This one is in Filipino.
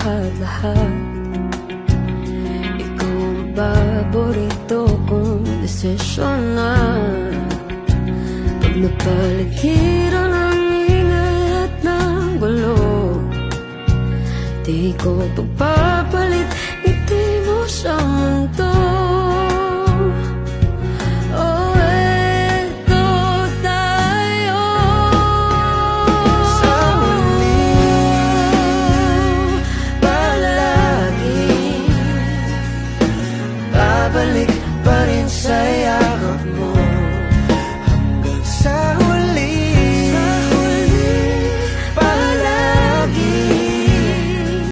lahat-lahat. Ikaw ang paborito kong desisyon na. Pag napaligiran ang ingay at ng gulo, di ko pagpapalit ngiti mo sa mundo.